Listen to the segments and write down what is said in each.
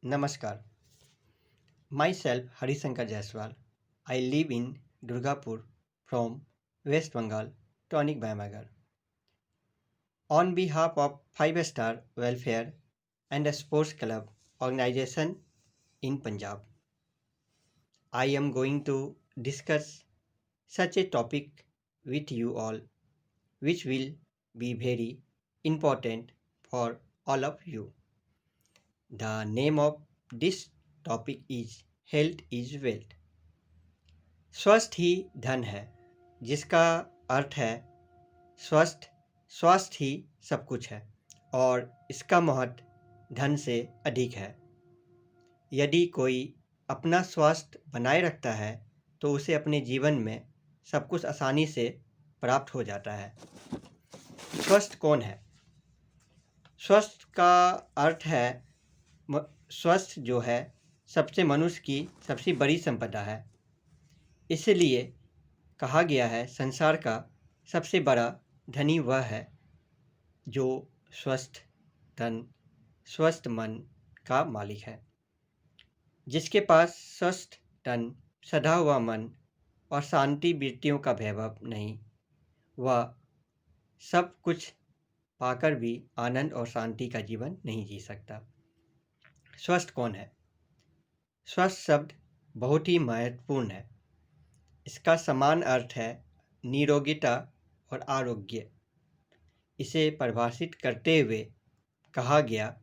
Namaskar. Myself Harishankar Jaiswal. I live in Durgapur from West Bengal, Tonic Bhayamagar. On behalf of Five Star Welfare and a Sports Club organization in Punjab, I am going to discuss such a topic with you all, which will be very important for all of you. The name of this topic is Health is Wealth. स्वस्थ ही धन है, जिसका अर्थ है स्वस्थ स्वास्थ्य ही सब कुछ है और इसका महत्व धन से अधिक है। यदि कोई अपना स्वास्थ्य बनाए रखता है तो उसे अपने जीवन में सब कुछ आसानी से प्राप्त हो जाता है। स्वस्थ कौन है? स्वस्थ का अर्थ है स्वस्थ जो है सबसे मनुष्य की सबसे बड़ी संपदा है। इसलिए कहा गया है संसार का सबसे बड़ा धनी वह है जो स्वस्थ तन स्वस्थ मन का मालिक है। जिसके पास स्वस्थ तन सधा हुआ मन और शांति वृत्तियों का वैभव नहीं, वह सब कुछ पाकर भी आनंद और शांति का जीवन नहीं जी सकता। स्वस्थ कौन है? स्वस्थ शब्द बहुत ही महत्वपूर्ण है। इसका समान अर्थ है निरोगिता और आरोग्य। इसे परिभाषित करते हुए कहा गया,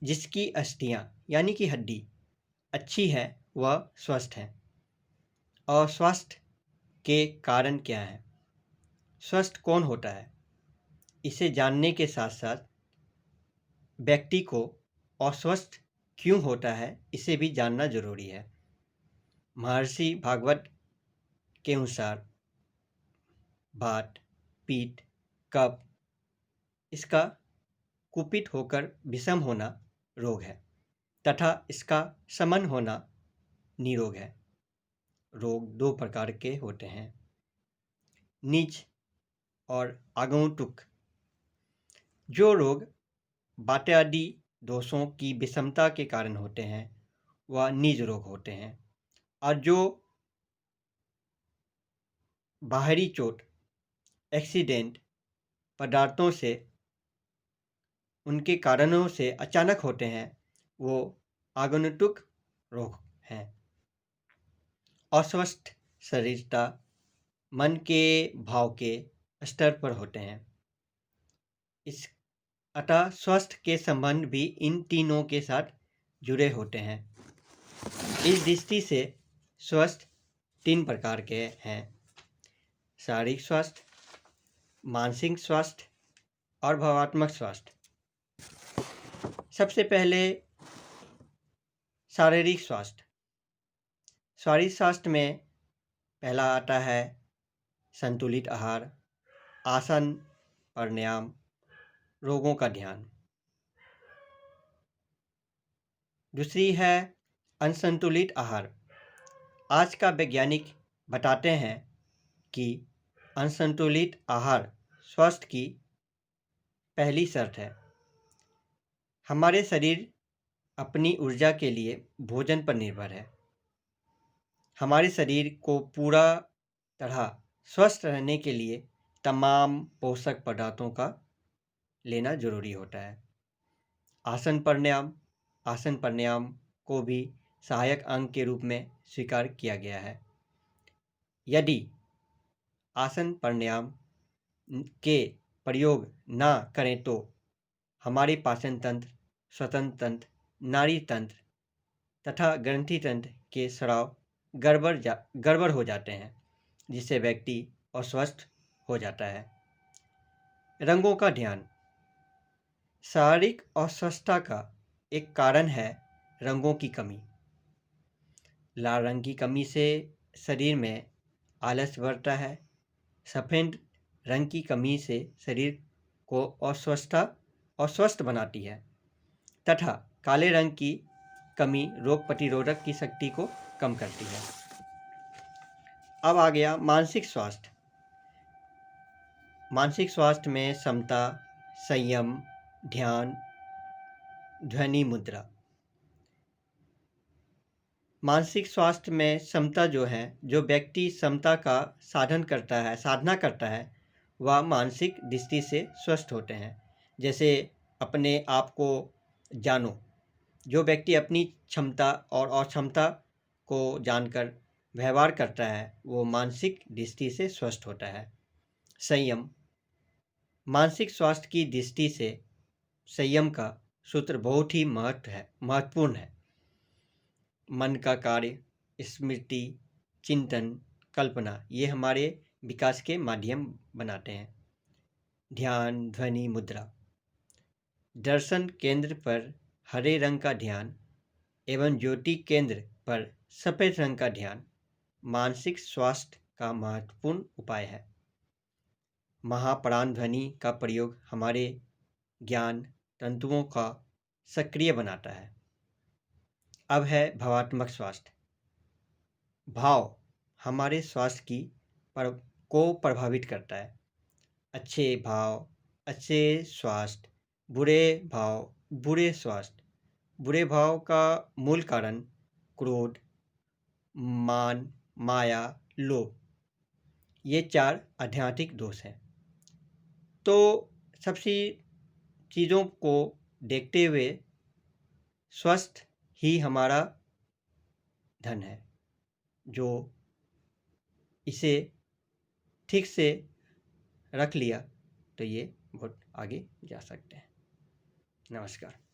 जिसकी अस्थियां यानी कि हड्डी अच्छी है वह स्वस्थ है। और स्वास्थ्य के कारण क्या है? स्वस्थ कौन होता है? इसे जानने के साथ साथ व्यक्ति को अस्वस्थ क्यों होता है इसे भी जानना जरूरी है। महर्षि भागवत के अनुसार वात, पित्त, कफ इसका कुपित होकर विषम होना रोग है तथा इसका समन होना निरोग है। रोग दो प्रकार के होते हैं, नीच और आगंतुक। जो रोग वात आदि दोषों की विषमता के कारण होते हैं वह निज रोग होते हैं, और जो बाहरी चोट एक्सीडेंट पदार्थों से उनके कारणों से अचानक होते हैं वो आगंतुक रोग हैं। अस्वस्थ शरीरता मन के भाव के स्तर पर होते हैं। इस अतः स्वस्थ के संबंध भी इन तीनों के साथ जुड़े होते हैं। इस दृष्टि से स्वस्थ तीन प्रकार के हैं, शारीरिक स्वास्थ्य, मानसिक स्वास्थ्य और भावात्मक स्वास्थ्य। सबसे पहले शारीरिक स्वास्थ्य। शारीरिक स्वास्थ्य में पहला आता है संतुलित आहार, आसन, प्राणायाम, रोगों का ध्यान। दूसरी है असंतुलित आहार। आज का वैज्ञानिक बताते हैं कि असंतुलित आहार स्वास्थ्य की पहली शर्त है। हमारे शरीर अपनी ऊर्जा के लिए भोजन पर निर्भर है। हमारे शरीर को पूरा तरह स्वस्थ रहने के लिए तमाम पोषक पदार्थों का लेना जरूरी होता है। आसन प्राणायाम को भी सहायक अंग के रूप में स्वीकार किया गया है। यदि आसन प्राणायाम के प्रयोग ना करें तो हमारे पाचन तंत्र, श्वसन तंत्र, नाड़ी तंत्र तथा ग्रंथि तंत्र के स्राव गड़बड़ हो जाते हैं, जिससे व्यक्ति अस्वस्थ हो जाता है। रंगों का ध्यान। शारीरिक अस्वस्थता का एक कारण है रंगों की कमी। लाल रंग की कमी से शरीर में आलस बढ़ता है। सफ़ेद रंग की कमी से शरीर को अस्वस्थ बनाती है तथा काले रंग की कमी रोग प्रतिरोधक की शक्ति को कम करती है। अब आ गया मानसिक स्वास्थ्य। मानसिक स्वास्थ्य में समता, संयम, ध्यान, ध्वनि मुद्रा। मानसिक स्वास्थ्य में समता जो है, जो व्यक्ति समता का साधना करता है, वह मानसिक दृष्टि से स्वस्थ होते हैं। जैसे अपने आप को जानो। जो व्यक्ति अपनी क्षमता और अक्षमता को जानकर व्यवहार करता है, वो मानसिक दृष्टि से स्वस्थ होता है। संयम। मानसिक स्वास्थ्य की दृष्टि से संयम का सूत्र बहुत ही महत्वपूर्ण है। मन का कार्य, स्मृति, चिंतन, कल्पना, ये हमारे विकास के माध्यम बनाते हैं। ध्यान, ध्वनि, मुद्रा। दर्शन केंद्र पर हरे रंग का ध्यान एवं ज्योति केंद्र पर सफेद रंग का ध्यान मानसिक स्वास्थ्य का महत्वपूर्ण उपाय है। महाप्राण ध्वनि का प्रयोग हमारे ज्ञान तंतुओं का सक्रिय बनाता है। अब है भावात्मक स्वास्थ्य। भाव हमारे स्वास्थ्य को प्रभावित करता है। अच्छे भाव, अच्छे स्वास्थ्य, बुरे भाव, बुरे स्वास्थ्य। बुरे भाव का मूल कारण क्रोध, मान, माया, लोभ, ये 4 आध्यात्मिक दोष हैं। तो सबसे चीज़ों को देखते हुए स्वस्थ ही हमारा धन है। जो इसे ठीक से रख लिया तो ये बहुत आगे जा सकते हैं। नमस्कार।